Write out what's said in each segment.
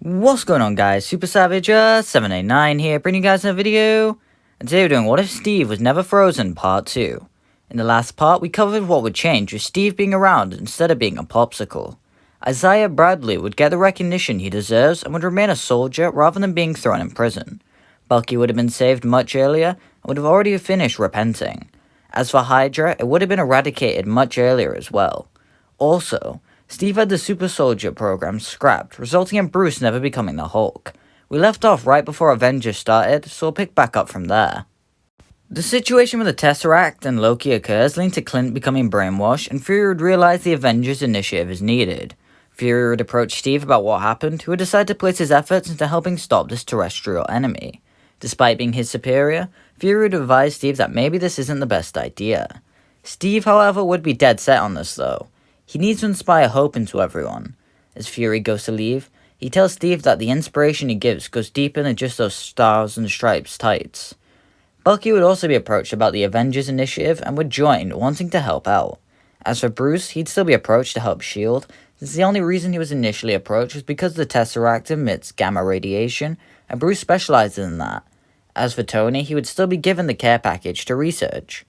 What's going on, guys? Super Savage 789 here, bringing you guys a video. And today we're doing What If Steve Was Never Frozen Part 2. In the last part, we covered what would change with Steve being around instead of being a popsicle. Isaiah Bradley would get the recognition he deserves and would remain a soldier rather than being thrown in prison. Bucky would have been saved much earlier and would have already finished repenting. As for Hydra, it would have been eradicated much earlier as well. Also, Steve had the super soldier program scrapped, resulting in Bruce never becoming the Hulk. We left off right before Avengers started, so we'll pick back up from there. The situation with the Tesseract and Loki occurs, leading to Clint becoming brainwashed, and Fury would realize the Avengers initiative is needed. Fury would approach Steve about what happened, who would decide to place his efforts into helping stop this terrestrial enemy. Despite being his superior, Fury would advise Steve that maybe this isn't the best idea. Steve, however, would be dead set on this though. He needs to inspire hope into everyone. As Fury goes to leave, he tells Steve that the inspiration he gives goes deeper than just those stars and stripes tights. Bucky would also be approached about the Avengers initiative and would join, wanting to help out. As for Bruce, he'd still be approached to help S.H.I.E.L.D., since the only reason he was initially approached was because the Tesseract emits gamma radiation, and Bruce specializes in that. As for Tony, he would still be given the care package to research.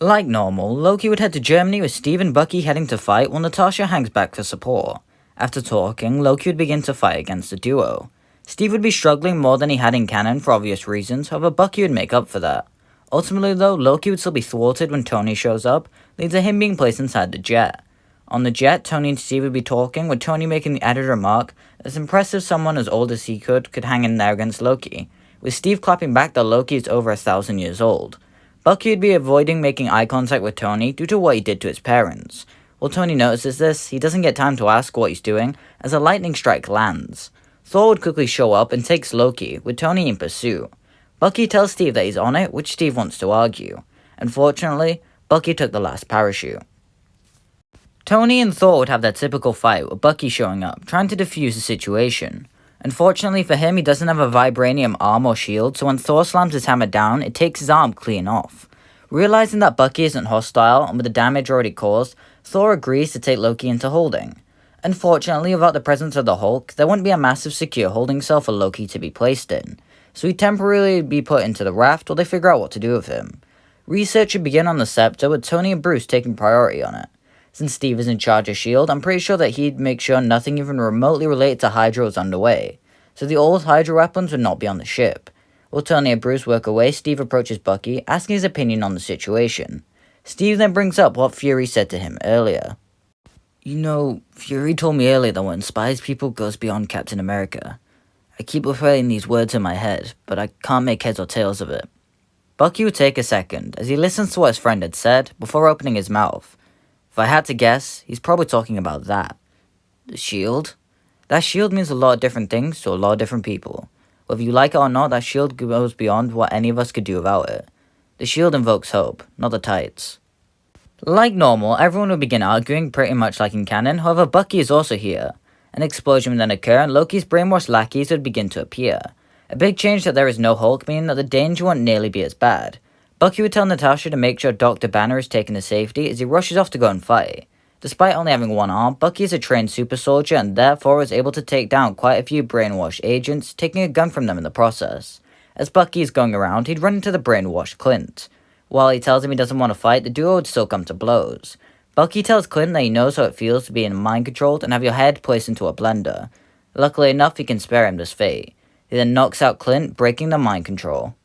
Like normal, Loki would head to Germany with Steve and Bucky heading to fight while Natasha hangs back for support. After talking, Loki would begin to fight against the duo. Steve would be struggling more than he had in canon for obvious reasons, however Bucky would make up for that. Ultimately though, Loki would still be thwarted when Tony shows up, leading to him being placed inside the jet. On the jet, Tony and Steve would be talking, with Tony making the added remark that it's impressive someone as old as he could hang in there against Loki, with Steve clapping back that Loki is over 1,000 years old. Bucky would be avoiding making eye contact with Tony due to what he did to his parents. While Tony notices this, he doesn't get time to ask what he's doing, as a lightning strike lands. Thor would quickly show up and takes Loki, with Tony in pursuit. Bucky tells Steve that he's on it, which Steve wants to argue. Unfortunately, Bucky took the last parachute. Tony and Thor would have their typical fight, with Bucky showing up, trying to defuse the situation. Unfortunately for him, he doesn't have a vibranium arm or shield, so when Thor slams his hammer down, it takes his arm clean off. Realizing that Bucky isn't hostile, and with the damage already caused, Thor agrees to take Loki into holding. Unfortunately, without the presence of the Hulk, there wouldn't be a massive secure holding cell for Loki to be placed in, so he'd temporarily be put into the raft while they figure out what to do with him. Research would begin on the scepter, with Tony and Bruce taking priority on it. Since Steve is in charge of S.H.I.E.L.D., I'm pretty sure that he'd make sure nothing even remotely related to Hydra was underway, so the old Hydra weapons would not be on the ship. While Tony and Bruce work away, Steve approaches Bucky, asking his opinion on the situation. Steve then brings up what Fury said to him earlier. You know, Fury told me earlier that what inspires people goes beyond Captain America. I keep replaying these words in my head, but I can't make heads or tails of it. Bucky would take a second, as he listens to what his friend had said, before opening his mouth. If I had to guess, he's probably talking about that. The shield? That shield means a lot of different things to a lot of different people. Whether you like it or not, that shield goes beyond what any of us could do without it. The shield invokes hope, not the tights. Like normal, everyone would begin arguing pretty much like in canon, however Bucky is also here. An explosion would then occur and Loki's brainwashed lackeys would begin to appear. A big change that there is no Hulk, meaning that the danger won't nearly be as bad. Bucky would tell Natasha to make sure Dr. Banner is taken to safety as he rushes off to go and fight. Despite only having one arm, Bucky is a trained super soldier and therefore is able to take down quite a few brainwashed agents, taking a gun from them in the process. As Bucky is going around, he'd run into the brainwashed Clint. While he tells him he doesn't want to fight, the duo would still come to blows. Bucky tells Clint that he knows how it feels to be mind controlled and have your head placed into a blender. Luckily enough, he can spare him this fate. He then knocks out Clint, breaking the mind control.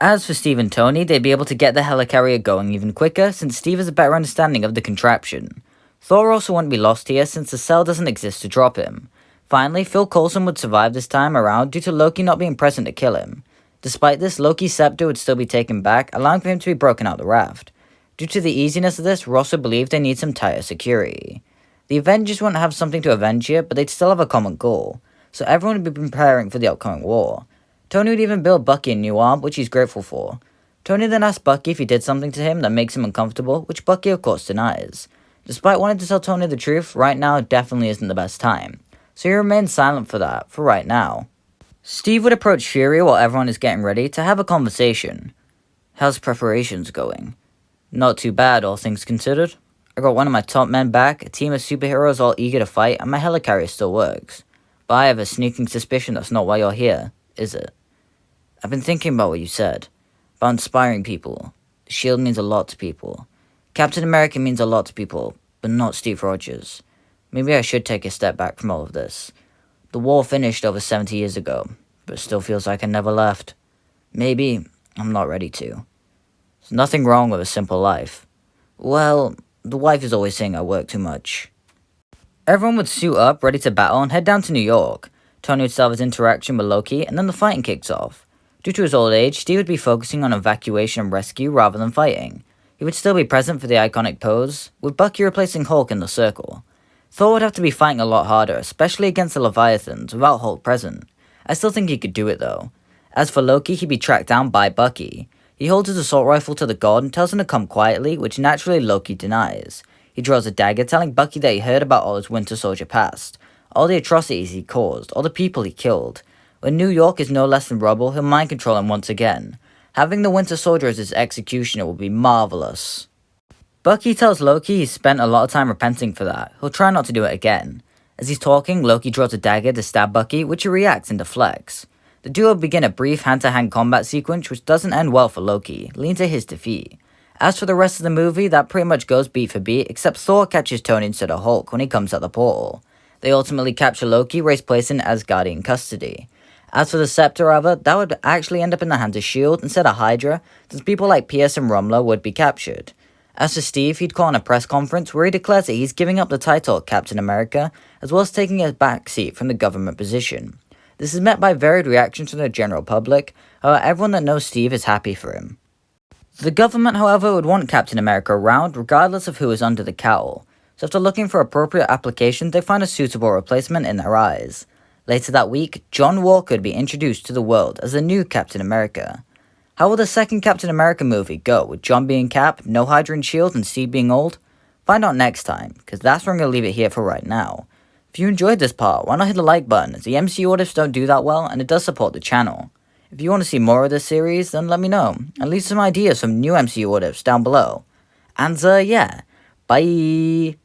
As for Steve and Tony, they'd be able to get the Helicarrier going even quicker, since Steve has a better understanding of the contraption. Thor also wouldn't be lost here, since the cell doesn't exist to drop him. Finally, Phil Coulson would survive this time around due to Loki not being present to kill him. Despite this, Loki's scepter would still be taken back, allowing for him to be broken out the raft. Due to the easiness of this, Ross would believe they need some tighter security. The Avengers wouldn't have something to avenge here, but they'd still have a common goal, so everyone would be preparing for the upcoming war. Tony would even build Bucky a new arm, which he's grateful for. Tony then asks Bucky if he did something to him that makes him uncomfortable, which Bucky of course denies. Despite wanting to tell Tony the truth, right now definitely isn't the best time, so he remains silent for that, for right now. Steve would approach Fury while everyone is getting ready to have a conversation. How's preparations going? Not too bad, all things considered. I got one of my top men back, a team of superheroes all eager to fight, and my helicarrier still works. But I have a sneaking suspicion that's not why you're here, is it? I've been thinking about what you said, about inspiring people. The shield means a lot to people. Captain America means a lot to people, but not Steve Rogers. Maybe I should take a step back from all of this. The war finished over 70 years ago, but it still feels like I never left. Maybe I'm not ready to. There's nothing wrong with a simple life. Well, the wife is always saying I work too much. Everyone would suit up, ready to battle, and head down to New York. Tony would still have his interaction with Loki, and then the fighting kicks off. Due to his old age, Steve would be focusing on evacuation and rescue rather than fighting. He would still be present for the iconic pose, with Bucky replacing Hulk in the circle. Thor would have to be fighting a lot harder, especially against the Leviathans, without Hulk present. I still think he could do it though. As for Loki, he'd be tracked down by Bucky. He holds his assault rifle to the god and tells him to come quietly, which naturally Loki denies. He draws a dagger, telling Bucky that he heard about all his Winter Soldier past, all the atrocities he caused, all the people he killed. When New York is no less than rubble, he'll mind control him once again. Having the Winter Soldier as his executioner will be marvelous. Bucky tells Loki he's spent a lot of time repenting for that. He'll try not to do it again. As he's talking, Loki draws a dagger to stab Bucky, which he reacts and deflects. The duo begin a brief hand-to-hand combat sequence which doesn't end well for Loki, leading to his defeat. As for the rest of the movie, that pretty much goes beat for beat, except Thor catches Tony instead of Hulk when he comes out the portal. They ultimately capture Loki, where he's placed in Asgardian custody. As for the scepter, rather, that would actually end up in the hands of S.H.I.E.L.D. instead of Hydra, since people like Pierce and Rumlow would be captured. As for Steve, he'd call on a press conference where he declares that he's giving up the title of Captain America, as well as taking a backseat from the government position. This is met by varied reactions from the general public, however everyone that knows Steve is happy for him. The government, however, would want Captain America around regardless of who is under the cowl, so after looking for appropriate applications, they find a suitable replacement in their eyes. Later that week, John Walker would be introduced to the world as the new Captain America. How will the second Captain America movie go, with John being Cap, no Hydra and S.H.I.E.L.D., and Steve being old? Find out next time, because that's where I'm going to leave it here for right now. If you enjoyed this part, why not hit the like button, as the MCU what ifs don't do that well, and it does support the channel. If you want to see more of this series, then let me know, and leave some ideas from new MCU what ifs down below. And yeah, bye!